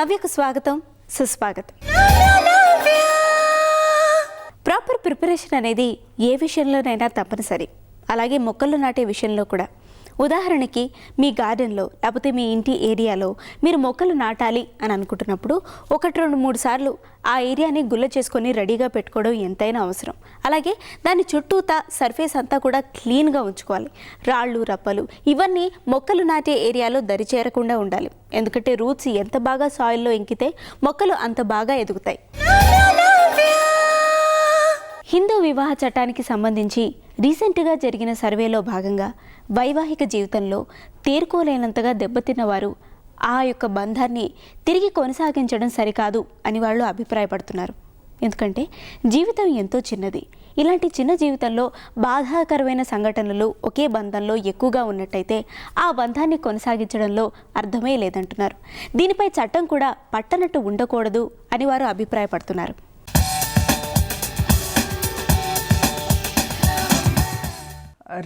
నవ్యకు స్వాగతం, సుస్వాగతం. Proper preparation అనేది ఏ విషయంలోనైనా తప్పనిసరి. అలాగే మొక్కలు నాటే విషయంలో కూడా. ఉదాహరణకి మీ గార్డెన్లో లేకపోతే మీ ఇంటి ఏరియాలో మీరు మొక్కలు నాటాలి అని అనుకుంటున్నప్పుడు 1-2-3 సార్లు ఆ ఏరియాని గుల్ల చేసుకొని రెడీగా పెట్టుకోవడం ఎంతైనా అవసరం. అలాగే దాని చుట్టూతా సర్ఫేస్ అంతా కూడా క్లీన్గా ఉంచుకోవాలి. రాళ్ళు రప్పలు ఇవన్నీ మొక్కలు నాటే ఏరియాలో దరిచేరకుండా ఉండాలి. ఎందుకంటే రూట్స్ ఎంత బాగా సాయిల్లో ఇంకితే మొక్కలు అంత బాగా ఎదుగుతాయి. హిందూ వివాహ చట్టానికి సంబంధించి రీసెంట్గా జరిగిన సర్వేలో భాగంగా వైవాహిక జీవితంలో తేరుకోలేనంతగా దెబ్బతిన్న వారు ఆ యొక్క బంధాన్ని తిరిగి కొనసాగించడం సరికాదు అని వాళ్ళు అభిప్రాయపడుతున్నారు. ఎందుకంటే జీవితం ఎంతో చిన్నది. ఇలాంటి చిన్న జీవితంలో బాధాకరమైన సంఘటనలు ఒకే బంధంలో ఎక్కువగా ఉన్నట్టయితే ఆ బంధాన్ని కొనసాగించడంలో అర్థమే లేదంటున్నారు. దీనిపై చట్టం కూడా పట్టనట్టు ఉండకూడదు అని వారు అభిప్రాయపడుతున్నారు.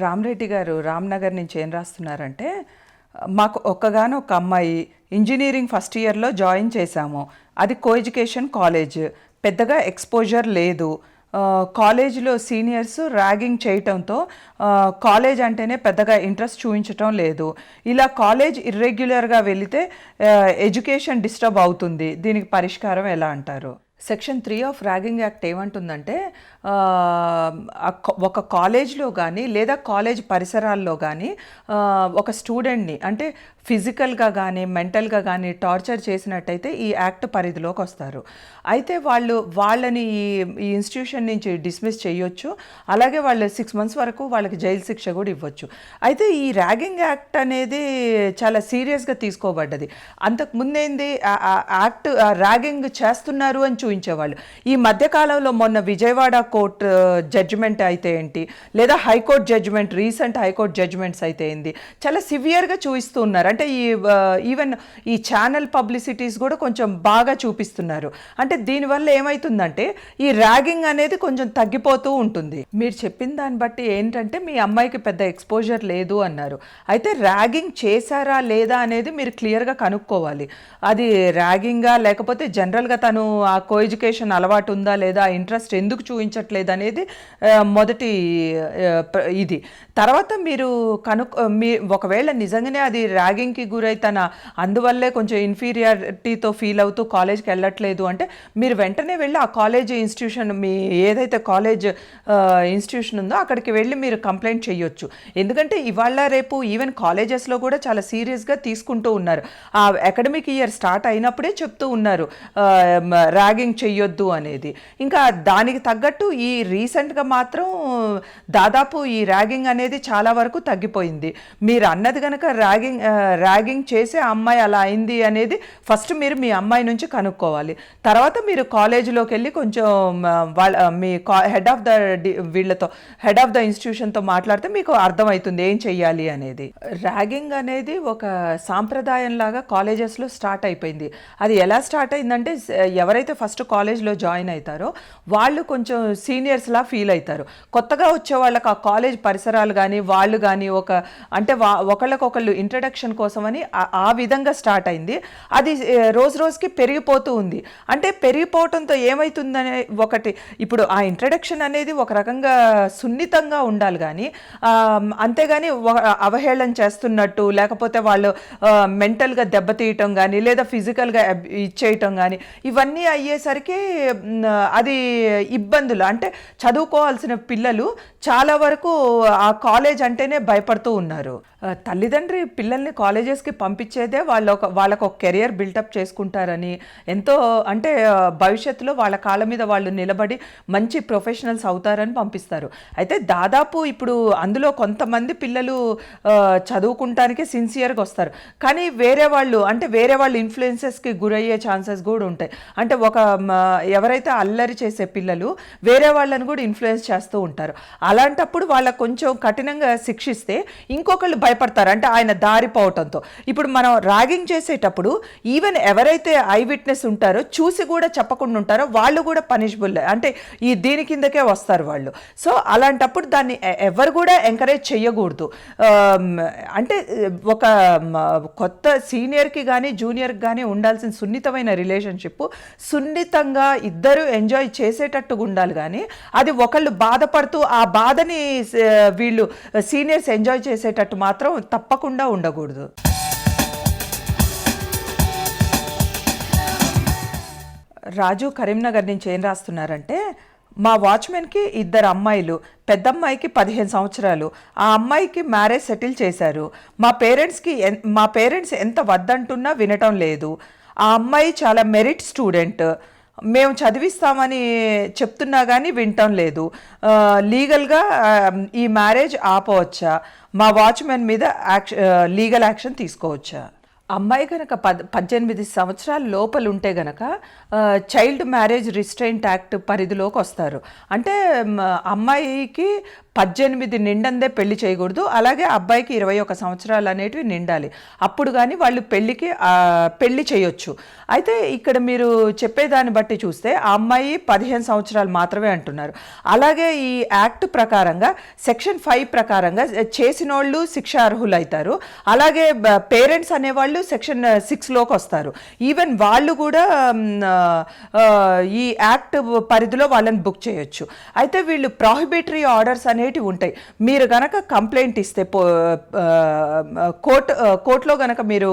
రామరెడ్డి గారు రామ్నగర్ నుంచి ఏం రాస్తున్నారంటే, మాకు ఒక్కగానొక్క అమ్మాయి ఇంజనీరింగ్ ఫస్ట్ ఇయర్లో జాయిన్ చేశాము. అది కో ఎడ్యుకేషన్ కాలేజ్, పెద్దగా ఎక్స్పోజర్ లేదు. కాలేజీలో సీనియర్స్ ర్యాగింగ్ చేయటంతో కాలేజ్ అంటేనే పెద్దగా ఇంట్రెస్ట్ చూపించటం లేదు. ఇలా కాలేజ్ ఇర్రెగ్యులర్గా వెళితే ఎడ్యుకేషన్ డిస్టర్బ్ అవుతుంది. దీనికి పరిష్కారం ఎలా అంటారు? సెక్షన్ 3 ఆఫ్ ర్యాగింగ్ యాక్ట్ ఏమంటుందంటే, ఒక కాలేజ్లో కానీ లేదా కాలేజ్ పరిసరాల్లో కానీ ఒక స్టూడెంట్ని అంటే ఫిజికల్గా కానీ మెంటల్గా కానీ టార్చర్ చేసినట్టయితే ఈ యాక్ట్ పరిధిలోకి వస్తారు. అయితే వాళ్ళని ఈ ఇన్స్టిట్యూషన్ నుంచి డిస్మిస్ చేయొచ్చు. అలాగే వాళ్ళు 6 months వరకు వాళ్ళకి జైలు శిక్ష కూడా ఇవ్వచ్చు. అయితే ఈ ర్యాగింగ్ యాక్ట్ అనేది చాలా సీరియస్గా తీసుకోబడ్డది. అంతకుముందేంది యాక్ట్ ర్యాగింగ్ చేస్తున్నారు అని చూపించేవాళ్ళు. ఈ మధ్యకాలంలో మొన్న విజయవాడ కోర్టు జడ్జిమెంట్ అయితే ఏంటి, లేదా high court judgement, recent high court judgements అయితే ఏంది, చాలా సివియర్గా చూపిస్తూ ఉన్నారు. అంటే ఈవెన్ ఈ ఛానల్ పబ్లిసిటీస్ కూడా కొంచెం బాగా చూపిస్తున్నారు. అంటే దీనివల్ల ఏమవుతుందంటే ఈ ర్యాగింగ్ అనేది కొంచెం తగ్గిపోతూ ఉంటుంది. మీరు చెప్పిన దాన్ని బట్టి ఏంటంటే మీ అమ్మాయికి పెద్ద ఎక్స్పోజర్ లేదు అన్నారు. అయితే ర్యాగింగ్ చేశారా లేదా అనేది మీరు క్లియర్గా కనుక్కోవాలి. అది ర్యాగింగా లేకపోతే జనరల్గా తను ఆ కో ఎడ్యుకేషన్ అలవాటు ఉందా లేదా, ఇంట్రెస్ట్ ఎందుకు చూపించట్లేదు అనేది మొదటి ఇది. తర్వాత మీరు ఒకవేళ నిజంగానే అది ర్యాగింగ్కి గురై తన అందువల్లే కొంచెం ఇన్ఫీరియారిటీతో ఫీల్ అవుతూ కాలేజ్కి వెళ్ళట్లేదు అంటే మీరు వెంటనే వెళ్ళి ఆ కాలేజ్ ఇన్స్టిట్యూషన్, మీ ఏదైతే కాలేజ్ ఇన్స్టిట్యూషన్ ఉందో అక్కడికి వెళ్ళి మీరు కంప్లైంట్ చేయొచ్చు. ఎందుకంటే ఇవాళ రేపు ఈవెన్ కాలేజెస్లో కూడా చాలా సీరియస్గా తీసుకుంటూ ఉన్నారు. ఆ అకాడమిక్ ఇయర్ స్టార్ట్ అయినప్పుడే చెప్తూ ఉన్నారు ర్యాగింగ్ చెయ్యొద్దు అనేది. ఇంకా దానికి తగ్గట్టు ఈ రీసెంట్గా మాత్రం దాదాపు ఈ ర్యాగింగ్ అనేది చాలా వరకు తగ్గిపోయింది. మీరు అన్నది కనుక ర్యాగింగ్ చేసే అమ్మాయి అలా అయింది అనేది ఫస్ట్ మీరు మీ అమ్మాయి నుంచి కనుక్కోవాలి. తర్వాత మీరు కాలేజీలోకి వెళ్ళి కొంచెం మీ హెడ్ ఆఫ్ ద ఇన్స్టిట్యూషన్తో మాట్లాడితే మీకు అర్థమవుతుంది ఏం చెయ్యాలి అనేది. ర్యాగింగ్ అనేది ఒక సాంప్రదాయం లాగా కాలేజెస్లో స్టార్ట్ అయిపోయింది. అది ఎలా స్టార్ట్ అయిందంటే, ఎవరైతే ఫస్ట్ కాలేజ్లో జాయిన్ అవుతారో వాళ్ళు కొంచెం సీనియర్స్లా ఫీల్ అవుతారు. కొత్తగా వచ్చే వాళ్ళకి ఆ కాలేజ్ పరిసరాలు కానీ వాళ్ళు కానీ ఒకళ్ళకొకళ్ళు ఇంట్రడక్షన్ కోసమని ఆ విధంగా స్టార్ట్ అయింది. అది రోజుకి పెరిగిపోతూ ఉంది. అంటే పెరిగిపోవటంతో ఏమవుతుందనే ఒకటి, ఇప్పుడు ఆ ఇంట్రడక్షన్ అనేది ఒక రకంగా సున్నితంగా ఉండాలి కానీ అంతేగాని అవహేళన చేస్తున్నట్టు లేకపోతే వాళ్ళు మెంటల్గా దెబ్బతీయటం కానీ లేదా ఫిజికల్గా ఇచ్చేయటం కానీ ఇవన్నీ అయ్యేసరికి అది ఇబ్బందులు. అంటే చదువుకోవాల్సిన పిల్లలు చాలా వరకు ఆ కాలేజ్ అంటేనే భయపడుతూ ఉన్నారు. తల్లిదండ్రి పిల్లల్ని కాలేజెస్కి పంపించేదే వాళ్ళకు ఒక కెరియర్ బిల్టప్ చేసుకుంటారని, ఎంతో అంటే భవిష్యత్తులో వాళ్ళ కాళ్ళ మీద వాళ్ళు నిలబడి మంచి ప్రొఫెషనల్స్ అవుతారని పంపిస్తారు. అయితే దాదాపు ఇప్పుడు అందులో కొంతమంది పిల్లలు చదువుకుంటానికి సిన్సియర్గా వస్తారు. కానీ వేరే వాళ్ళు ఇన్ఫ్లుయెన్సెస్కి గురయ్యే ఛాన్సెస్ కూడా ఉంటాయి. అంటే ఎవరైతే అల్లరి చేసే పిల్లలు వేరే వాళ్ళని కూడా ఇన్ఫ్లుయెన్స్ చేస్తూ ఉంటారు. అలాంటప్పుడు వాళ్ళకు కొంచెం కఠినంగా శిక్షిస్తే ఇంకొకళ్ళు భయపడతారు, అంటే ఆయన దారిపోవటంతో. ఇప్పుడు మనం ర్యాగింగ్ చేసేటప్పుడు ఈవెన్ ఎవరైతే ఐ విట్నెస్ ఉంటారో, చూసి కూడా చెప్పకుండా ఉంటారో, వాళ్ళు కూడా పనిషబుల్, అంటే ఈ దీని కిందకే వస్తారు వాళ్ళు. సో అలాంటప్పుడు దాన్ని ఎవరు కూడా ఎంకరేజ్ చేయకూడదు. అంటే ఒక కొత్త సీనియర్కి కానీ జూనియర్కి కానీ ఉండాల్సిన సున్నితమైన రిలేషన్షిప్ సున్నితంగా ఇద్దరు ఎంజాయ్ చేసేటట్టుగా ఉండాలి. కానీ అది ఒకళ్ళు బాధపడుతూ ఆ బాధని వీళ్ళు సీనియర్స్ ఎంజాయ్ చేసేటట్టు మాత్రం తప్పకుండా ఉండకూడదు. రాజు కరీంనగర్ నుంచి ఏం రాస్తున్నారంటే, మా వాచ్మెన్కి 2 అమ్మాయిలు, పెద్ద అమ్మాయికి 15 సంవత్సరాలు. ఆ అమ్మాయికి మ్యారేజ్ సెటిల్ చేశారు. మా పేరెంట్స్ ఎంత వద్దంటున్నా వినటం లేదు. ఆ అమ్మాయి చాలా మెరిట్ స్టూడెంట్. మేము చదివిస్తామని చెప్తున్నా కానీ వినటం లేదు. లీగల్గా ఈ మ్యారేజ్ ఆపవచ్చా? మా వాచ్మెన్ మీద లీగల్ యాక్షన్ తీసుకోవచ్చా? అమ్మాయి కనుక 18 సంవత్సరాల లోపల ఉంటే గనక చైల్డ్ మ్యారేజ్ రిస్ట్రెయింట్ యాక్ట్ పరిధిలోకి వస్తారు. అంటే అమ్మాయికి 18 నిండందే పెళ్లి చేయకూడదు, అలాగే అబ్బాయికి 21 సంవత్సరాలు అనేటివి నిండాలి. అప్పుడు కానీ వాళ్ళు పెళ్లి చేయొచ్చు. అయితే ఇక్కడ మీరు చెప్పేదాన్ని బట్టి చూస్తే ఆ అమ్మాయి 15 సంవత్సరాలు మాత్రమే అంటున్నారు. అలాగే ఈ యాక్ట్ ప్రకారంగా సెక్షన్ 5 ప్రకారంగా చేసినోళ్ళు శిక్షార్హులు అవుతారు. అలాగే పేరెంట్స్ అనేవాళ్ళు సెక్షన్ 6లోకి వస్తారు. ఈవెన్ వాళ్ళు కూడా ఈ యాక్ట్ పరిధిలో వాళ్ళని బుక్ చేయొచ్చు. అయితే వీళ్ళు ప్రాహిబిటరీ ఆర్డర్స్ అనేటివి ఉంటాయి. మీరు గనక కంప్లైంట్ ఇస్తే కోర్టులో గనక మీరు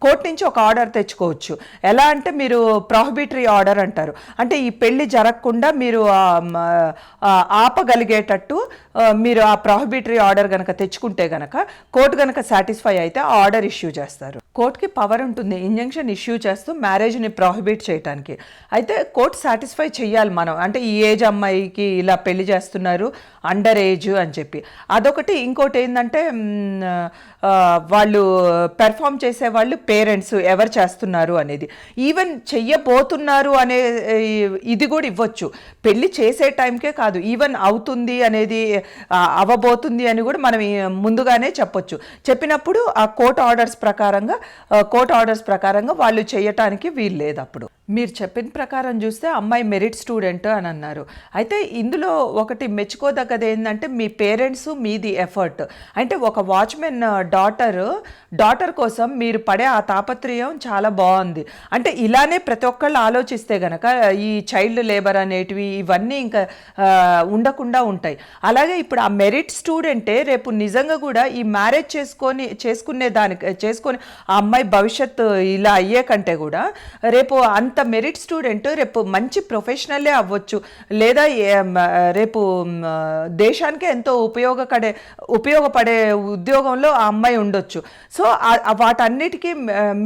కోర్టు నుంచి ఒక ఆర్డర్ తెచ్చుకోవచ్చు. ఎలా అంటే మీరు ప్రాహిబిటరీ ఆర్డర్ అంటారు. అంటే ఈ పెళ్లి జరగకుండా మీరు ఆపగలిగేటట్టు మీరు ఆ ప్రాహిబిటరీ ఆర్డర్ గనక తెచ్చుకుంటే గనక కోర్టు గనక సాటిస్ఫై అయితే ఆర్డర్ ఇష్యూ చేస్తారు. కోర్టుకి పవర్ ఉంటుంది ఇంజంక్షన్ ఇష్యూ చేస్తూ మ్యారేజ్ని ప్రాహిబిట్ చేయడానికి. అయితే కోర్టు సాటిస్ఫై చేయాలి మనం, అంటే ఈ ఏజ్ అమ్మాయికి ఇలా పెళ్లి చేస్తున్నారు, అండర్ ఏజ్ అని చెప్పి. అదొకటి. ఇంకోటి ఏంటంటే వాళ్ళు పెర్ఫామ్ చేసేవాళ్ళు పేరెంట్స్ ఎవరు చేస్తున్నారు అనేది, ఈవెన్ చెయ్యబోతున్నారు అనే ఇది కూడా ఇవ్వచ్చు. పెళ్లి చేసే టైంకే కాదు, ఈవెన్ అవుతుంది అనేది అవ్వబోతుంది అని కూడా మనం ముందుగానే చెప్పొచ్చు. చెప్పినప్పుడు ఆ కోర్ట్ ఆర్డర్స్ ప్రకారంగా వాళ్ళు చేయటానికి వీలు లేదు. అప్పుడు మీరు చెప్పిన ప్రకారం చూస్తే అమ్మాయి మెరిట్ స్టూడెంట్ అని అన్నారు. అయితే ఇందులో ఒకటి మెచ్చుకోదగ్గది ఏంటంటే మీ పేరెంట్స్ మీది ఎఫర్ట్. అంటే ఒక వాచ్మెన్ డాటర్ కోసం మీరు పడే ఆ తాపత్రయం చాలా బాగుంది. అంటే ఇలానే ప్రతి ఒక్కళ్ళు ఆలోచిస్తే గనక ఈ చైల్డ్ లేబర్ అనేటివి ఇవన్నీ ఇంకా ఉండకుండా ఉంటాయి. అలాగే ఇప్పుడు ఆ మెరిట్ స్టూడెంటే రేపు నిజంగా కూడా ఈ మ్యారేజ్ చేసుకుని ఆ అమ్మాయి భవిష్యత్తు ఇలా అయ్యే కంటే కూడా రేపు అంత మెరిట్ స్టూడెంట్ రేపు మంచి ప్రొఫెషనల్లే అవ్వచ్చు, లేదా రేపు దేశానికే ఎంతో ఉపయోగపడే ఉద్యోగంలో ఆ అమ్మాయి ఉండొచ్చు. సో వాటన్నిటికీ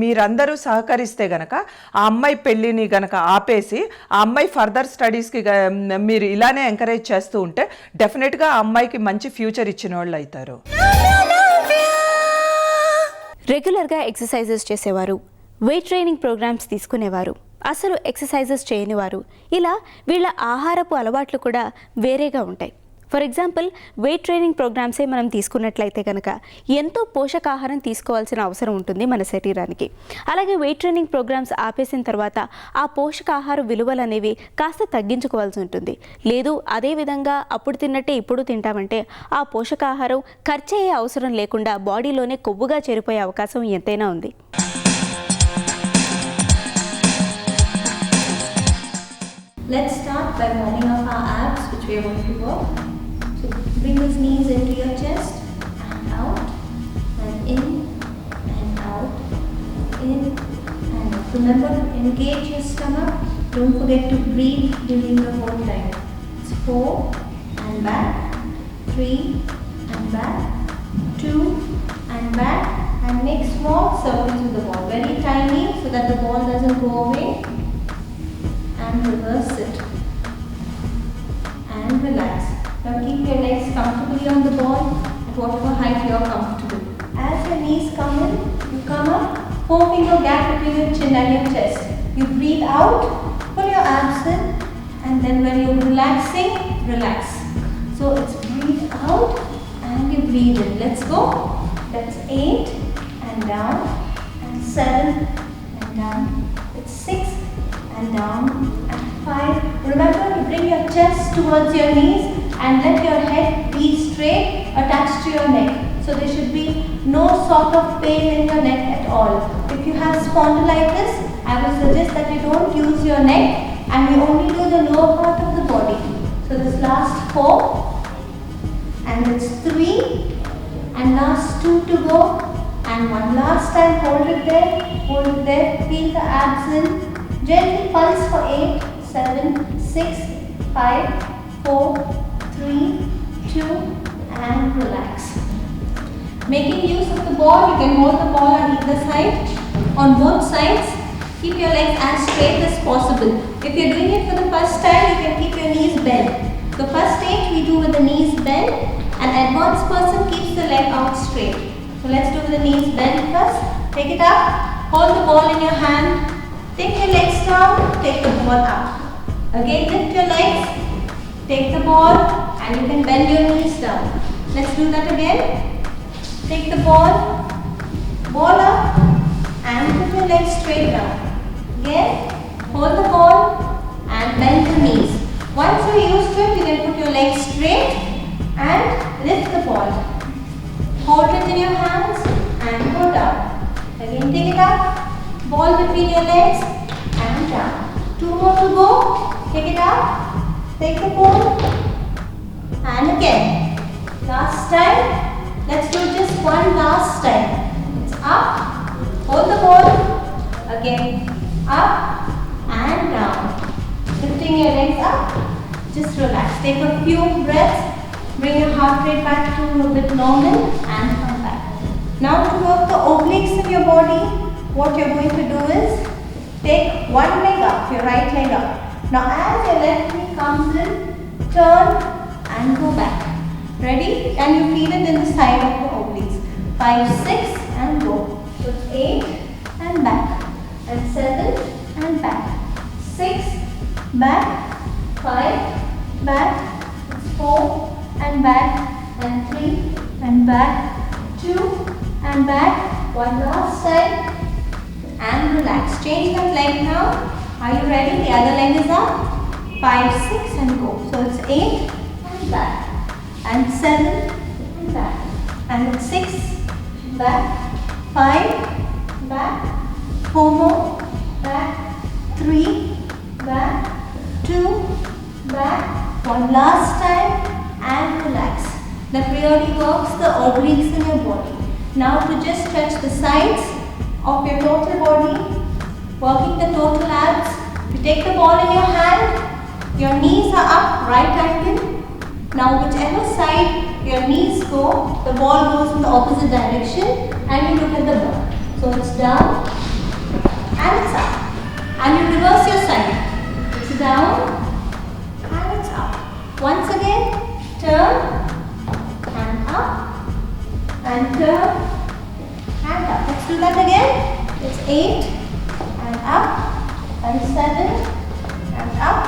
మీరందరూ సహకరిస్తే గనక ఆ అమ్మాయి పెళ్ళిని గనక ఆపేసి ఆ అమ్మాయి ఫర్దర్ స్టడీస్కి మీరు ఇలానే ఎంకరేజ్ చేస్తూ ఉంటే డెఫినెట్గా ఆ అమ్మాయికి మంచి ఫ్యూచర్ ఇచ్చిన వాళ్ళు అవుతారు. రెగ్యులర్గా ఎక్సర్సైజెస్ చేసేవారు, వెయిట్ ట్రైనింగ్ ప్రోగ్రామ్స్ తీసుకునేవారు, అసలు ఎక్సర్సైజెస్ చేయనివారు, ఇలా వీళ్ళ ఆహారపు అలవాట్లు కూడా వేరేగా ఉంటాయి. ఫర్ ఎగ్జాంపుల్ వెయిట్ ట్రైనింగ్ ప్రోగ్రామ్సే మనం తీసుకున్నట్లయితే కనుక ఎంతో పోషకాహారం తీసుకోవాల్సిన అవసరం ఉంటుంది మన శరీరానికి. అలాగే వెయిట్ ట్రైనింగ్ ప్రోగ్రామ్స్ ఆపేసిన తర్వాత ఆ పోషకాహార విలువలు అనేవి కాస్త తగ్గించుకోవాల్సి ఉంటుంది. లేదు అదేవిధంగా అప్పుడు తిన్నట్టే ఇప్పుడు తింటామంటే ఆ పోషకాహారం ఖర్చు అయ్యే అవసరం లేకుండా బాడీలోనే కొవ్వుగా చేరిపోయే అవకాశం ఎంతైనా ఉంది. Let's start by warming up our abs, which we are going to work. So bring those knees into your chest and out and in and out, in and out. Remember to engage your stomach. Don't forget to breathe during the whole time. It's 4 and back, 3 and back, 2 and back, and make small circles with the ball. Very tiny so that the ball doesn't go away. And reverse it and relax. Now keep your legs comfortably on the ball at whatever height you are comfortable. As your knees come in, you come up, 4-finger gap between your chin and your chest. You breathe out for pull your abs in, and then when you're relaxing, relax. So it's breathe out and you breathe in. Let's go. That's 8 and down, and 7 and down. It's 6 and down, and 5. Remember to bring your chest towards your knees and let your head be straight, attached to your neck. So there should be no sort of pain in your neck at all. If you have spondylitis, I would suggest that you don't use your neck and you only do the lower part of the body. So this last 4, and it's 3, and last 2 to go, and one last time. Hold it there, feel the abs in. Gently pulse for 8, 7, 6, 5, 4, 3, 2, and relax. Making use of the ball, you can hold the ball on either side, on both sides. Keep your legs as straight as possible. If you're doing it for the first time, you can keep your knees bent. The first stage we do with the knees bent. An advanced person keeps the leg out straight. So let's do the knees bent first. Take it up, hold the ball in your hand. Take your legs down, take the ball up. Again lift your legs, take the ball, and you can bend your knees down. Let's do that again. Take the ball up, and put your legs straight down. Again, hold the ball and bend the knees. Once you're used to it, you can put your legs straight and lift the ball. Hold it in your hands and go down. Again, take it up, ball between your legs and down. 2 more to go. Take it up, take the ball, and again. Last time. Let's do just one last time. It's up, hold the ball, again, up and down. Lifting your legs up, just relax. Take a few breaths, bring your heart rate back to a bit normal and come back. Now to work the obliques in your body, what you're going to do is take one leg up, your right leg up. Now as your left knee comes in, turn and go back. Ready? And you feel it in the side of the obliques. 5, 6 and go. So 8 and back. And 7 and back. 6 back. 5 back. 4 and back. And 3 and back. 2 and back. One last time. And relax. Change that leg now. Are you ready? The other leg is up. 5, 6 and go. So it's 8 and back. And 7 and back, and 6 back, 5 back, 4 more back, 3 back, 2 back, one last time and relax. That really works the obliques in your body. Now to just stretch the sides of your total body, working the total abs. You take the ball in your hand, your knees are up, right angle. Now whichever side your knees go, the ball goes in the opposite direction and you look at the ball. So it's down and it's up. And you reverse your side. It's down and it's up. Once again, turn and up and turn and up. Let's do that again. It's 8 and up and 7 and up,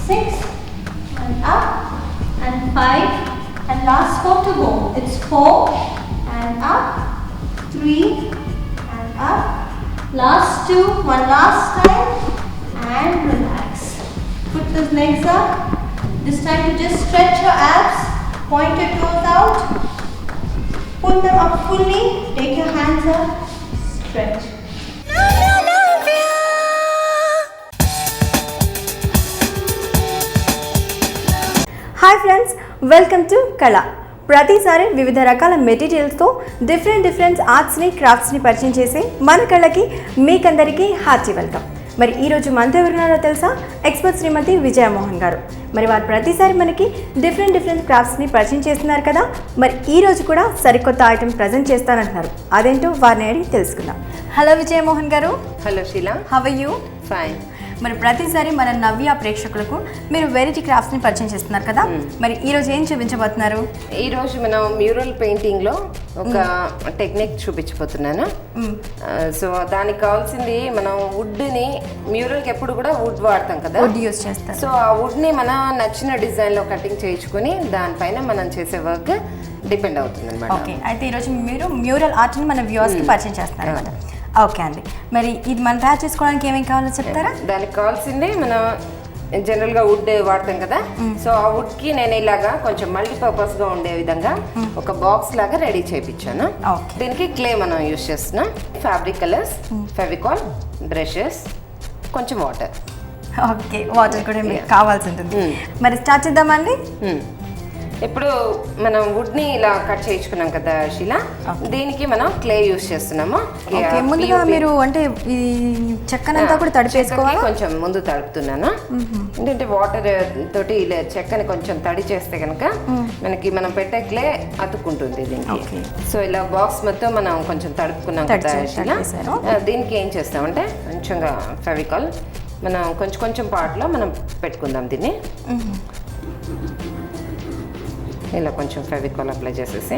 6 and up. And 5 and last 4 to go. It's 4 and up, 3 and up, last 2, one last time and relax. Put those legs up. This time you just stretch your abs, point your toes out, pull them up fully, take your hands up, stretch. Hi friends, welcome to కళ. ప్రతిసారి వివిధ రకాల మెటీరియల్స్తో different ఆర్ట్స్ని క్రాఫ్ట్స్ని పరిచయం చేసే మన కళకి మీకందరికీ hearty welcome. మరి ఈరోజు మనతో ఎవరున్నారో తెలుసా? ఎక్స్పర్ట్ శ్రీమతి విజయమోహన్ గారు. మరి వారు ప్రతిసారి మనకి డిఫరెంట్ క్రాఫ్ట్స్ని పరిచయం చేస్తున్నారు కదా. మరి ఈరోజు కూడా సరికొత్త ఐటమ్ ప్రజెంట్ చేస్తానంటున్నారు. అదేంటో వారిని అడిగి తెలుసుకుందాం. హలో విజయమోహన్ గారు. Hello Sheela. How are you? Fine. మరి ప్రతిసారి మన నవ్య ప్రేక్షకులకు మీరు వెరైటీ క్రాఫ్ట్స్ని పరిచయం చేస్తున్నారు కదా, మరి ఈరోజు ఏం చూపించబోతున్నారు? ఈరోజు మనం మ్యూరల్ పెయింటింగ్లో ఒక టెక్నిక్ చూపించబోతున్నాను. సో దానికి కావాల్సింది మనం వుడ్ని, మ్యూరల్కి ఎప్పుడు కూడా వుడ్ వాడతాం కదా, వుడ్ యూస్ చేస్తారు. సో ఆ వుడ్ని మనం నచ్చిన డిజైన్లో కటింగ్ చేయించుకొని దానిపైన మనం చేసే వర్క్ డిపెండ్ అవుతుంది అనమాట. ఓకే, అయితే ఈరోజు మీరు మ్యూరల్ ఆర్ట్ని మన వ్యూవర్స్కి పరిచయం చేస్తున్నారు అనమాట. ఓకే అండి, మరి ఇది మనం తయారు చేసుకోవడానికి ఏమేమి కావాలో చెప్తారా? దానికి కావాల్సింది మనం జనరల్గా వుడ్ వాడతాం కదా, సో ఆ వుడ్కి నేను ఇలాగా కొంచెం మల్టీపర్పస్గా ఉండే విధంగా ఒక బాక్స్ లాగా రెడీ చేయించాను. దీనికి క్లే మనం యూజ్ చేస్తున్నాం, ఫ్యాబ్రిక్ కలర్స్, ఫెవికాల్, బ్రషెస్, కొంచెం వాటర్. ఓకే, వాటర్ కూడా మీకు కావాల్సి ఉంటుంది. మరి స్టార్ట్ చేద్దామండి. ఇప్పుడు మనం వుడ్ని ఇలా కట్ చేయించుకున్నాం కదా శిలా, దీనికి మనం క్లే యూజ్ చేస్తున్నాము. ముందుగా మీరు అంటే ఈ చెక్కనంతా కూడా తడిపేసుకోవాలి. కొంచెం ముందు తడుపుతున్నాను, ఎందుకంటే వాటర్ తోటి ఇలా చెక్కని కొంచెం తడి చేస్తే కనుక మనకి మనం పెట్టే క్లే అతుక్కుంటుంది దీనికి. సో ఇలా బాక్స్ మొత్తం మనం కొంచెం తడుపుకున్నాం కదా శిలా, దీనికి ఏం చేస్తామంటే కొంచెంగా ఫెవికాల్ మనం కొంచెం కొంచెం పార్ట్లో మనం పెట్టుకుందాం దీన్ని. ఇలా కొంచెం ఫెవికాల్ అప్లై చేసేసి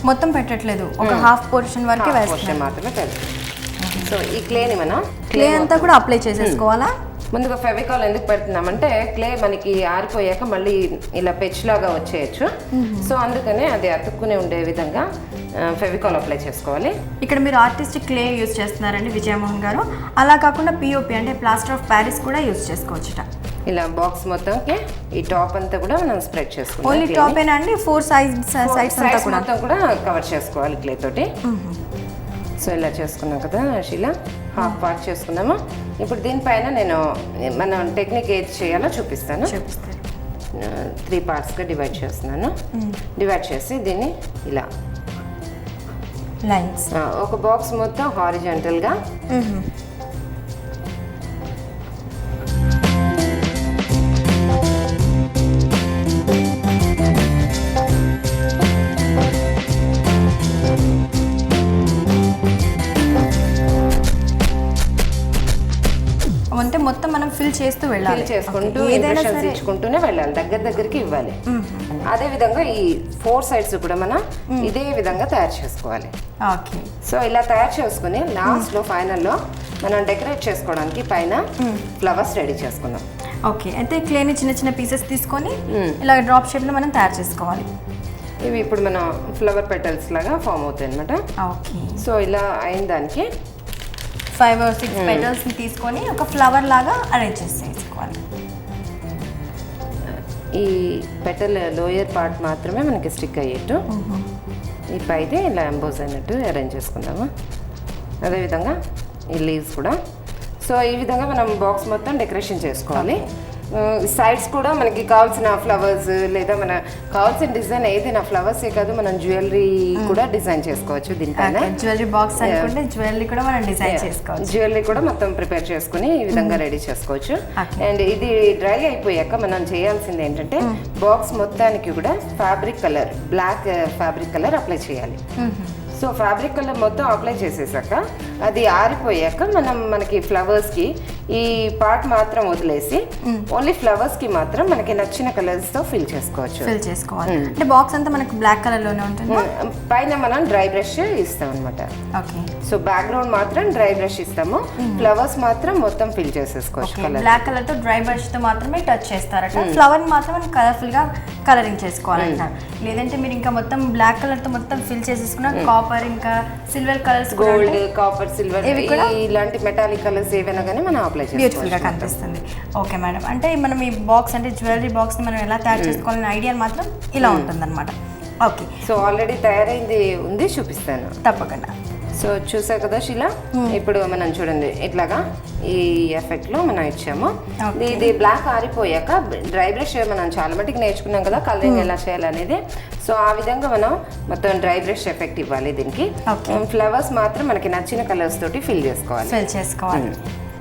మొత్తం పెట్టట్లేదు, ఒక హాఫ్ పోర్షన్ వరకు పోర్షన్ మాత్రమే పెడతాం. సో ఈ క్లేని మనం క్లే అంతా కూడా అప్లై చేసేసుకోవాలా? ముందుగా ఫెవికాల్ ఎందుకు పెడుతున్నామంటే క్లే మనకి ఆరిపోయాక మళ్ళీ ఇలా పెచ్లాగా వచ్చేయచ్చు, సో అందుకనే అది అతుక్కునే ఉండే విధంగా ఫెవికాల్ అప్లై చేసుకోవాలి. ఇక్కడ మీరు ఆర్టిస్టిక్ క్లే యూజ్ చేస్తున్నారండి విజయమోహన్ గారు, అలా కాకుండా పిఓపి అంటే ప్లాస్టర్ ఆఫ్ ప్యారిస్ కూడా యూజ్ చేసుకోవచ్చుట. ఇలా బాక్స్ మొత్తంకి ఈ టాప్ అంతా కూడా మనం స్ప్రెడ్ చేసుకోవాలి. ఓన్లీ టాప్ ఏనా అండి? 4 సైడ్స్ మొత్తం కూడా కవర్ చేసుకోవాలి క్లే తోటి. సో ఇలా చేసుకున్నాం కదా శిలా, హాఫ్ పార్ట్ చేసుకున్నాము. ఇప్పుడు దీనిపైన నేను మనం టెక్నిక్ ఏది చేయాలో చూపిస్తాను. 3 పార్ట్స్గా డివైడ్ చేస్తున్నాను. డివైడ్ చేసి దీన్ని ఇలా లైన్స్, ఒక బాక్స్ మొత్తం హారిజాంటల్గా అంటే మొత్తం మనం ఫిల్ చేస్తూ వెళ్ళాలి, చేసుకుంటూ ఇంప్రెషన్స్ ఇచ్చుకుంటూనే వెళ్ళాలి, దగ్గరికి ఇవ్వాలి. అదే విధంగా ఈ 4 సైడ్స్ కూడా మనం ఇదే విధంగా తయారు చేసుకోవాలి. ఓకే, సో ఇలా తయారు చేసుకుని లాస్ట్లో ఫైనల్లో మనం డెకరేట్ చేసుకోవడానికి పైన ఫ్లవర్స్ రెడీ చేసుకుందాం. ఓకే, అయితే క్లేని చిన్న చిన్న పీసెస్ తీసుకొని ఇలా డ్రాప్ షేప్లో మనం తయారు చేసుకోవాలి. ఇవి ఇప్పుడు మనం ఫ్లవర్ పెటల్స్ లాగా ఫామ్ అవుతాయి అనమాట. ఓకే, సో ఇలా అయిన దానికి 5 or 6 పెటల్స్ని తీసుకొని ఒక ఫ్లవర్ లాగా అరేంజ్ చేసుకోవాలి. ఈ పెటల్ లోయర్ పార్ట్ మాత్రమే మనకి స్టిక్ అయ్యేట్టు, ఈ పైది ఇలా ఎంబోజ్ అయినట్టు అరేంజ్ చేసుకుందాము. అదేవిధంగా ఈ లీవ్స్ కూడా. సో ఈ విధంగా మనం బాక్స్ మొత్తం డెకరేషన్ చేసుకోవాలి. సైడ్స్ కూడా మనకి కావాల్సిన ఫ్లవర్స్ లేదా మన కావాల్సిన డిజైన్ ఏదైనా ఫ్లవర్సే కాదు, మనం జ్యువెలరీ కూడా డిజైన్ చేసుకోవచ్చు. దీనిపైన జ్యువెలరీ బాక్స్ అనుకుంటే జ్యువెలరీ కూడా మనం డిజైన్ చేసుకోవచ్చు. జ్యువెలరీ కూడా మొత్తం ప్రిపేర్ చేసుకుని ఈ విధంగా రెడీ చేసుకోవచ్చు. అండ్ ఇది డ్రై అయిపోయాక మనం చేయాల్సింది ఏంటంటే బాక్స్ మొత్తానికి కూడా fabric colour, black fabric colour apply చేయాలి. సో ఫ్యాబ్రిక్ కలర్ మొత్తం అప్లై చేసేసాక అది ఆరిపోయాక మనకి ఫ్లవర్స్కి ఈ పార్ట్ మాత్రం వదిలేసి ఓన్లీ ఫ్లవర్స్కి మాత్రం మనకి నచ్చిన కలర్స్తో ఫిల్ చేసుకోవచ్చు. ఫిల్ చేసుకోవాలి అంటే బాక్స్ అంతా మనకి బ్లాక్ కలర్లోనే ఉంటుంది. పైన మనం డ్రై బ్రష్ ఇస్తాం అనమాట. ఓకే, సో బ్యాక్గ్రౌండ్ మాత్రం డ్రై బ్రష్ ఇస్తాము, ఫ్లవర్స్ మాత్రం మొత్తం ఫిల్ చేసేసుకోవచ్చు. కలర్ బ్లాక్ కలర్తో డ్రై బ్రష్తో మాత్రమే టచ్ చేస్తారట. ఫ్లవర్ మాత్రం మనం కలర్ఫుల్గా కలరింగ్ చేసుకోవాలంట. లేదంటే మీరు ఇంకా మొత్తం బ్లాక్ కలర్తో మొత్తం ఫిల్ చేసేసుకున్న కాపర్ ఇంకా silver colours, gold, copper, silver ఇలాంటి మెటాలిక్ కలర్స్ ఏవైనా కానీ మనం అప్లై చేసుకోవచ్చు. బ్యూటిఫుల్గా కనిపిస్తుంది. ఓకే మేడం, అంటే మనం ఈ బాక్స్ అంటే జ్యువెలరీ బాక్స్ని మనం ఎలా తయారు చేసుకోవాలనే ఐడియా మాత్రం ఇలా ఉంటుందన్నమాట. ఓకే, సో ఆల్రెడీ తయారైంది ఉంది, చూపిస్తాను తప్పకుండా. సో చూసా కదా శిలా, ఇప్పుడు మనం చూడండి ఇట్లాగా ఈ ఎఫెక్ట్లో మనం ఇచ్చాము. ఇది బ్లాక్ ఆరిపోయాక డ్రై బ్రష్ మనం చాలా మటుకు నేర్చుకున్నాం కదా కలరింగ్ ఎలా చేయాలనేది. సో ఆ విధంగా మనం మొత్తం డ్రై బ్రష్ ఎఫెక్ట్ ఇవ్వాలి దీనికి. ఫ్లవర్స్ మాత్రం మనకి నచ్చిన కలర్స్ తోటి ఫిల్ చేసుకోవాలి.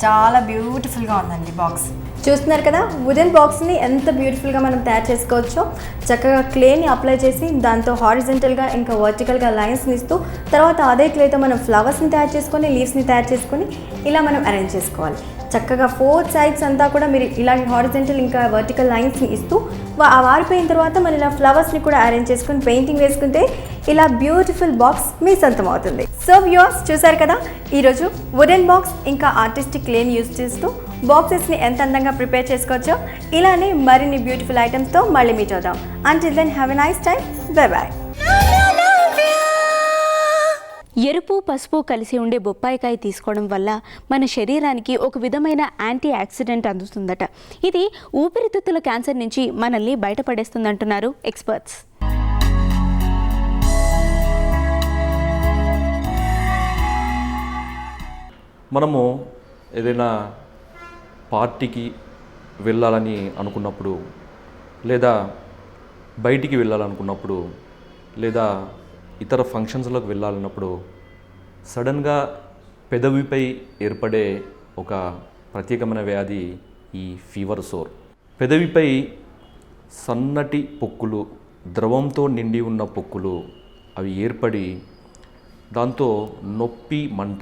చాలా బ్యూటిఫుల్గా ఉందండి బాక్స్. చూస్తున్నారు కదా వుడెన్ బాక్స్ని ఎంత బ్యూటిఫుల్గా మనం తయారు చేసుకోవచ్చో. చక్కగా క్లేని అప్లై చేసి దాంతో హారిజెంటల్గా ఇంకా వర్టికల్గా లైన్స్ని ఇస్తూ తర్వాత అదే క్లేతో మనం ఫ్లవర్స్ని తయారు చేసుకొని లీవ్స్ని తయారు చేసుకొని ఇలా మనం అరేంజ్ చేసుకోవాలి. చక్కగా 4 సైడ్స్ అంతా కూడా మీరు ఇలాంటి హారిజెంటల్ ఇంకా వర్టికల్ లైన్స్ని ఇస్తూ ఆ వారిపోయిన తర్వాత మళ్ళీ ఇలా ఫ్లవర్స్ని కూడా అరేంజ్ చేసుకుని పెయింటింగ్ వేసుకుంటే ఇలా బ్యూటిఫుల్ బాక్స్ మీ సొంతం అవుతుంది. సో వ్యూవర్స్ చూసారు కదా, ఈరోజు వుడెన్ బాక్స్ ఇంకా ఆర్టిస్టిక్ క్లేని యూజ్ చేస్తూ బాక్సెస్ని ఎంత అందంగా ప్రిపేర్ చేసుకోవచ్చో ఇలానే మరిన్ని బ్యూటిఫుల్ ఐటమ్స్తో మళ్ళీ మీట్ అవుదాం. Until then have a nice time. Bye bye. ఎరుపు పసుపు కలిసి ఉండే బొప్పాయికాయ తీసుకోవడం వల్ల మన శరీరానికి ఒక విధమైన యాంటీ ఆక్సిడెంట్ అందుతుందట. ఇది ఊపిరితిత్తుల క్యాన్సర్ నుంచి మనల్ని బయటపడేస్తుందంటున్నారు ఎక్స్పర్ట్స్. మనము ఏదైనా పార్టీకి వెళ్ళాలని అనుకున్నప్పుడు, లేదా బయటికి వెళ్ళాలనుకున్నప్పుడు, లేదా ఇతర ఫంక్షన్స్లోకి వెళ్ళాలన్నప్పుడు సడన్గా పెదవిపై ఏర్పడే ఒక ప్రత్యేకమైన వ్యాధి ఈ ఫీవర్ సోర్. పెదవిపై సన్నటి పొక్కులు, ద్రవంతో నిండి ఉన్న పొక్కులు అవి ఏర్పడి దాంతో నొప్పి, మంట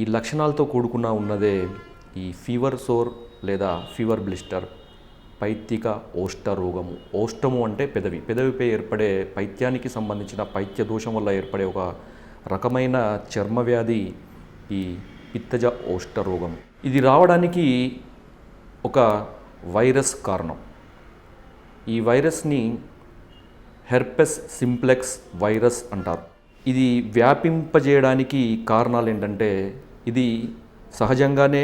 ఈ లక్షణాలతో కూడుకున్న ఉన్నదే ఈ ఫీవర్ సోర్ లేదా ఫీవర్ బ్లిస్టర్, పైత్తిక ఓష్ట రోగము. ఓష్టము అంటే పెదవి, పెదవిపై ఏర్పడే పైత్యానికి సంబంధించిన పైత్య దోషం వల్ల ఏర్పడే ఒక రకమైన చర్మ వ్యాధి ఈ పిత్తజ ఓష్ట రోగం. ఇది రావడానికి ఒక వైరస్ కారణం. ఈ వైరస్ని హెర్పెస్ సింప్లెక్స్ వైరస్ అంటారు. ఇది వ్యాపింపజేయడానికి కారణాలు ఏంటంటే, ఇది సహజంగానే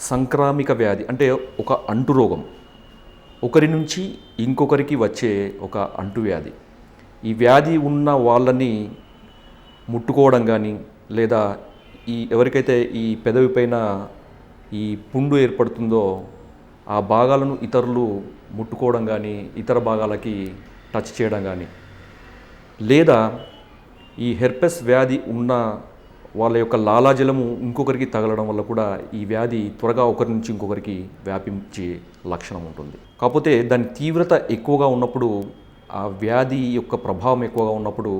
సంక్రామిక వ్యాధి, అంటే ఒక అంటురోగం, ఒకరి నుంచి ఇంకొకరికి వచ్చే ఒక అంటువ్యాధి. ఈ వ్యాధి ఉన్న వాళ్ళని ముట్టుకోవడం కానీ, లేదా ఎవరికైతే ఈ పెదవి పైన ఈ పుండు ఏర్పడుతుందో ఆ భాగాలను ఇతరులు ముట్టుకోవడం కానీ, ఇతర భాగాలకి టచ్ చేయడం కానీ, లేదా ఈ హెర్పెస్ వ్యాధి ఉన్న వాళ్ళ యొక్క లాలాజలము ఇంకొకరికి తగలడం వల్ల కూడా ఈ వ్యాధి త్వరగా ఒకరి నుంచి ఇంకొకరికి వ్యాపించే లక్షణం ఉంటుంది. కాకపోతే దాని తీవ్రత ఎక్కువగా ఉన్నప్పుడు, ఆ వ్యాధి యొక్క ప్రభావం ఎక్కువగా ఉన్నప్పుడు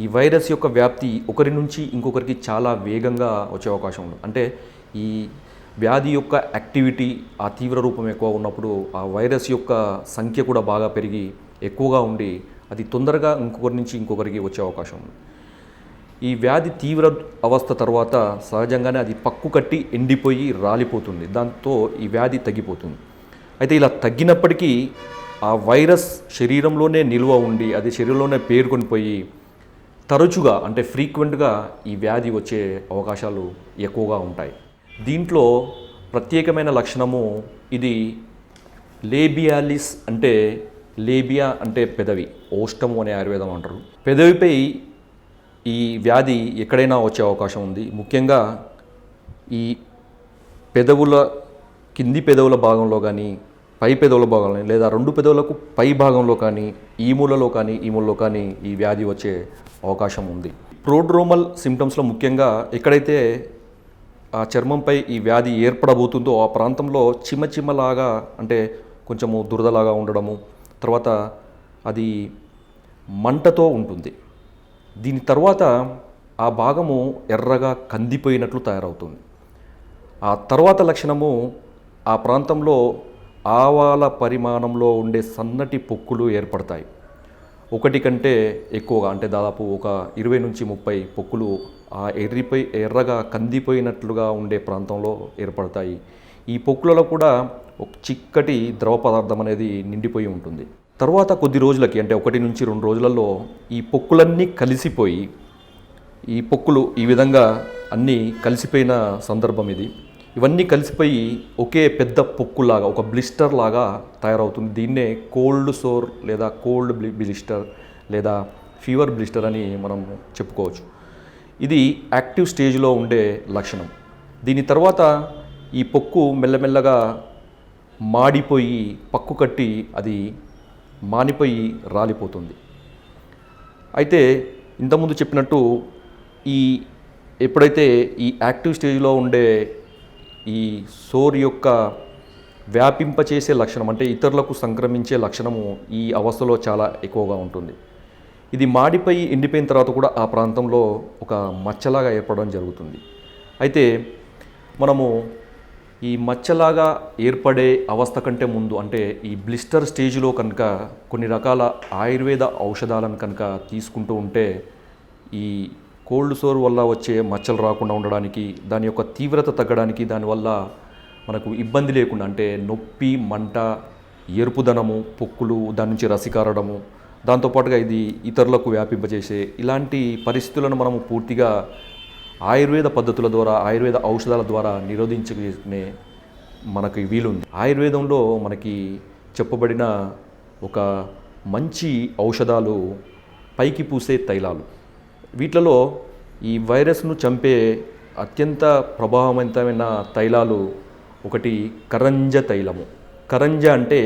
ఈ వైరస్ యొక్క వ్యాప్తి ఒకరి నుంచి ఇంకొకరికి చాలా వేగంగా వచ్చే అవకాశం ఉంది. అంటే ఈ వ్యాధి యొక్క యాక్టివిటీ, ఆ తీవ్ర రూపం ఎక్కువ ఉన్నప్పుడు ఆ వైరస్ యొక్క సంఖ్య కూడా బాగా పెరిగి ఎక్కువగా ఉండి అది తొందరగా ఇంకొకరి నుంచి ఇంకొకరికి వచ్చే అవకాశం ఉంది. ఈ వ్యాధి తీవ్ర అవస్థ తర్వాత సహజంగానే అది పక్కు కట్టి ఎండిపోయి రాలిపోతుంది. దాంతో ఈ వ్యాధి తగ్గిపోతుంది. అయితే ఇలా తగ్గినప్పటికీ ఆ వైరస్ శరీరంలోనే నిల్వ ఉండి అది శరీరంలోనే పేరుకొని పోయి తరచుగా, అంటే ఫ్రీక్వెంట్గా ఈ వ్యాధి వచ్చే అవకాశాలు ఎక్కువగా ఉంటాయి. దీంట్లో ప్రత్యేకమైన లక్షణము ఇది లేబియాలిస్, అంటే లేబియా అంటే పెదవి, ఓష్టము అనే ఆయుర్వేదం అంటారు. పెదవిపై ఈ వ్యాధి ఎక్కడైనా వచ్చే అవకాశం ఉంది. ముఖ్యంగా ఈ పెదవుల కింది పెదవుల భాగంలో కానీ, పై పెదవుల భాగంలో కానీ, లేదా 2 పెదవులకు పై భాగంలో కానీ, ఈ మూలలో కానీ ఈ వ్యాధి వచ్చే అవకాశం ఉంది. ప్రోడ్రోమల్ సిమ్టమ్స్లో ముఖ్యంగా ఎక్కడైతే ఆ చర్మంపై ఈ వ్యాధి ఏర్పడబోతుందో ఆ ప్రాంతంలో చిమ్మలాగా, అంటే కొంచెము దురదలాగా ఉండడము, తర్వాత అది మంటతో ఉంటుంది. దీని తర్వాత ఆ భాగము ఎర్రగా కందిపోయినట్లు తయారవుతుంది. ఆ తర్వాత లక్షణము ఆ ప్రాంతంలో ఆవాల పరిమాణంలో ఉండే సన్నటి పొక్కులు ఏర్పడతాయి. ఒకటి కంటే ఎక్కువగా, అంటే దాదాపు ఒక 20 నుంచి 30 పొక్కులు ఆ ఎర్రగా కందిపోయినట్లుగా ఉండే ప్రాంతంలో ఏర్పడతాయి. ఈ పొక్కులలో కూడా ఒక చిక్కటి ద్రవ పదార్థం అనేది నిండిపోయి ఉంటుంది. తర్వాత కొద్ది రోజులకి, అంటే 1 నుంచి 2 రోజులలో ఈ పొక్కులన్నీ కలిసిపోయి, ఈ పొక్కులు ఈ విధంగా అన్నీ కలిసిపోయిన సందర్భం ఇది. ఇవన్నీ కలిసిపోయి ఒకే పెద్ద పొక్కులాగా, ఒక బ్లిస్టర్ లాగా తయారవుతుంది. దీన్నే కోల్డ్ సోర్ లేదా కోల్డ్ బ్లిస్టర్ లేదా ఫీవర్ బ్లిస్టర్ అని మనం చెప్పుకోవచ్చు. ఇది యాక్టివ్ స్టేజ్లో ఉండే లక్షణం. దీని తర్వాత ఈ పొక్కు మెల్లమెల్లగా మాడిపోయి పక్కు కట్టి అది మానిపోయి రాలిపోతుంది. అయితే ఇంతకుముందు చెప్పినట్టు ఎప్పుడైతే ఈ యాక్టివ్ స్టేజ్లో ఉండే ఈ సోర్ యొక్క వ్యాపింపచేసే లక్షణం, అంటే ఇతరులకు సంక్రమించే లక్షణము ఈ అవస్థలో చాలా ఎక్కువగా ఉంటుంది. ఇది మాడిపోయి ఎండిపోయిన తర్వాత కూడా ఆ ప్రాంతంలో ఒక మచ్చలాగా ఏర్పడడం జరుగుతుంది. అయితే మనము ఈ మచ్చలాగా ఏర్పడే అవస్థ కంటే ముందు అంటే ఈ బ్లిస్టర్ స్టేజ్లో కనుక కొన్ని రకాల ఆయుర్వేద ఔషధాలను కనుక తీసుకుంటూ ఉంటే ఈ కోల్డ్ సోర్ వల్ల వచ్చే మచ్చలు రాకుండా ఉండడానికి, దాని యొక్క తీవ్రత తగ్గడానికి, దానివల్ల మనకు ఇబ్బంది లేకుండా అంటే నొప్పి, మంట, ఎరుపుదనము, పొక్కులు, దాని నుంచి రసి కారడము, దాంతోపాటుగా ఇది ఇతరులకు వ్యాపింపజేసే ఇలాంటి పరిస్థితులను మనము పూర్తిగా ఆయుర్వేద పద్ధతుల ద్వారా, ఆయుర్వేద ఔషధాల ద్వారా నిరోధించుకునే మనకి వీలుంది. ఆయుర్వేదంలో మనకి చెప్పబడిన ఒక మంచి ఔషధాలు పైకి పూసే తైలాలు. వీటిలో ఈ వైరస్ను చంపే అత్యంత ప్రభావవంతమైన తైలాలు ఒకటి కరంజ తైలము. కరంజ అంటే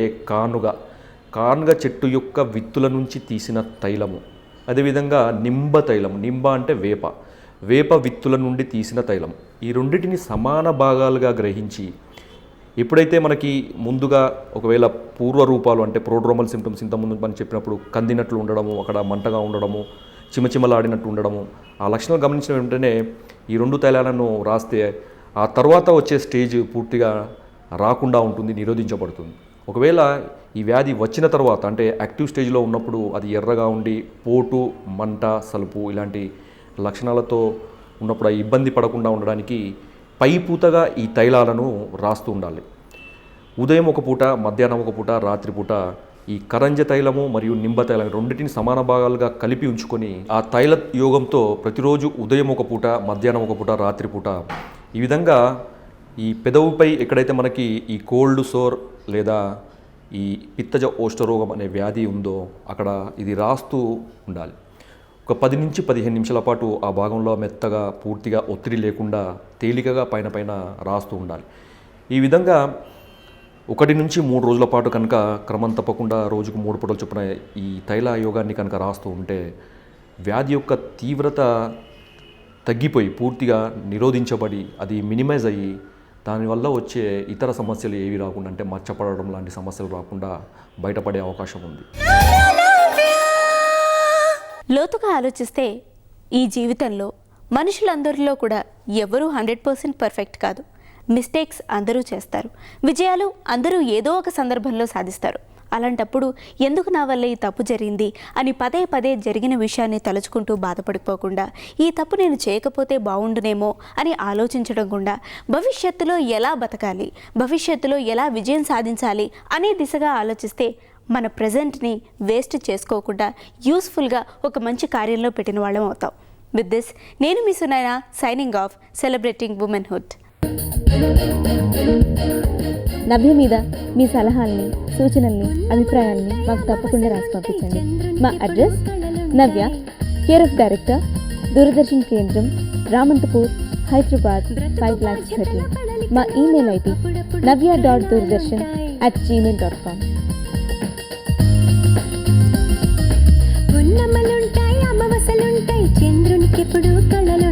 కానుగ చెట్టు యొక్క విత్తుల నుంచి తీసిన తైలము. అదేవిధంగా నింబ తైలము. నింబ అంటే వేప విత్తుల నుండి తీసిన తైలం. ఈ రెండింటిని సమాన భాగాలుగా గ్రహించి ఎప్పుడైతే మనకి ముందుగా ఒకవేళ పూర్వ రూపాలు అంటే ప్రోడ్రోమల్ సిమ్టమ్స్ ఇంతకుముందు మనం చెప్పినప్పుడు కందినట్లు ఉండడము, అక్కడ మంటగా ఉండడము, చిమచిమలాడినట్టు ఉండడము, ఆ లక్షణాలు గమనించిన వెంటనే ఈ 2 తైలాలను రాస్తే ఆ తర్వాత వచ్చే స్టేజ్ పూర్తిగా రాకుండా ఉంటుంది, నిరోధించబడుతుంది. ఒకవేళ ఈ వ్యాధి వచ్చిన తర్వాత అంటే యాక్టివ్ స్టేజ్లో ఉన్నప్పుడు అది ఎర్రగా ఉండి పోటు, మంట, సలుపు ఇలాంటి లక్షణాలతో ఉన్నప్పుడు ఆ ఇబ్బంది పడకుండా ఉండడానికి పైపూతగా ఈ తైలాలను రాస్తూ ఉండాలి. ఉదయం ఒక పూట, మధ్యాహ్నం ఒక పూట, రాత్రిపూట ఈ కరంజ తైలము మరియు నింబ తైలం రెండింటిని సమాన భాగాలుగా కలిపి ఉంచుకొని ఆ తైల యోగంతో ప్రతిరోజు ఉదయం ఒక పూట, మధ్యాహ్నం ఒక పూట, రాత్రిపూట ఈ విధంగా ఈ పెదవుపై ఎక్కడైతే మనకి ఈ కోల్డ్ సోర్ లేదా ఈ పిత్తజ ఓష్ఠరోగం అనే వ్యాధి ఉందో అక్కడ ఇది రాస్తూ ఉండాలి. ఒక 10 నుంచి 15 నిమిషాల పాటు ఆ భాగంలో మెత్తగా పూర్తిగా ఒత్తిడి లేకుండా తేలికగా పైన రాస్తూ ఉండాలి. ఈ విధంగా 1 నుంచి 3 రోజుల పాటు కనుక క్రమం తప్పకుండా రోజుకు 3 పూటల చొప్పున ఈ తైల యోగాన్ని కనుక రాస్తూ ఉంటే వ్యాధి యొక్క తీవ్రత తగ్గిపోయి పూర్తిగా నిరోధించబడి అది మినిమైజ్ అయ్యి దానివల్ల వచ్చే ఇతర సమస్యలు ఏవి రాకుండా అంటే మచ్చపడడం లాంటి సమస్యలు రాకుండా బయటపడే అవకాశం ఉంది. లోతుగా ఆలోచిస్తే ఈ జీవితంలో మనుషులందరిలో కూడా ఎవరూ 100% పర్ఫెక్ట్ కాదు. మిస్టేక్స్ అందరూ చేస్తారు, విజయాలు అందరూ ఏదో ఒక సందర్భంలో సాధిస్తారు. అలాంటప్పుడు ఎందుకు నా వల్ల ఈ తప్పు జరిగింది అని పదే జరిగిన విషయాన్ని తలుచుకుంటూ బాధపడిపోకుండా ఈ తప్పు నేను చేయకపోతే బాగుండునేమో అని ఆలోచించడం కూడా భవిష్యత్తులో ఎలా బతకాలి, భవిష్యత్తులో ఎలా విజయం సాధించాలి అనే దిశగా ఆలోచిస్తే మన ప్రజెంట్ని వేస్ట్ చేసుకోకుండా యూస్ఫుల్గా ఒక మంచి కార్యంలో పెట్టిన వాళ్ళం అవుతాం. విత్ దిస్ నేను మీ Sunaina signing off, celebrating womanhood. Navya మీద మీ సలహాలని, సూచనల్ని, అభిప్రాయాల్ని మాకు తప్పకుండా రాసి పంపించండి. మా address Navya, care of director, Doordarshan కేంద్రం, రామంతపూర్, హైదరాబాద్ 5,13,. మా ఈమెయిల్ ఐడి navya.doordarshan@gmail.com. ఉన్నమలుంటాయి, అమావాసలుంటాయి, చంద్రునికెప్పుడు కళలు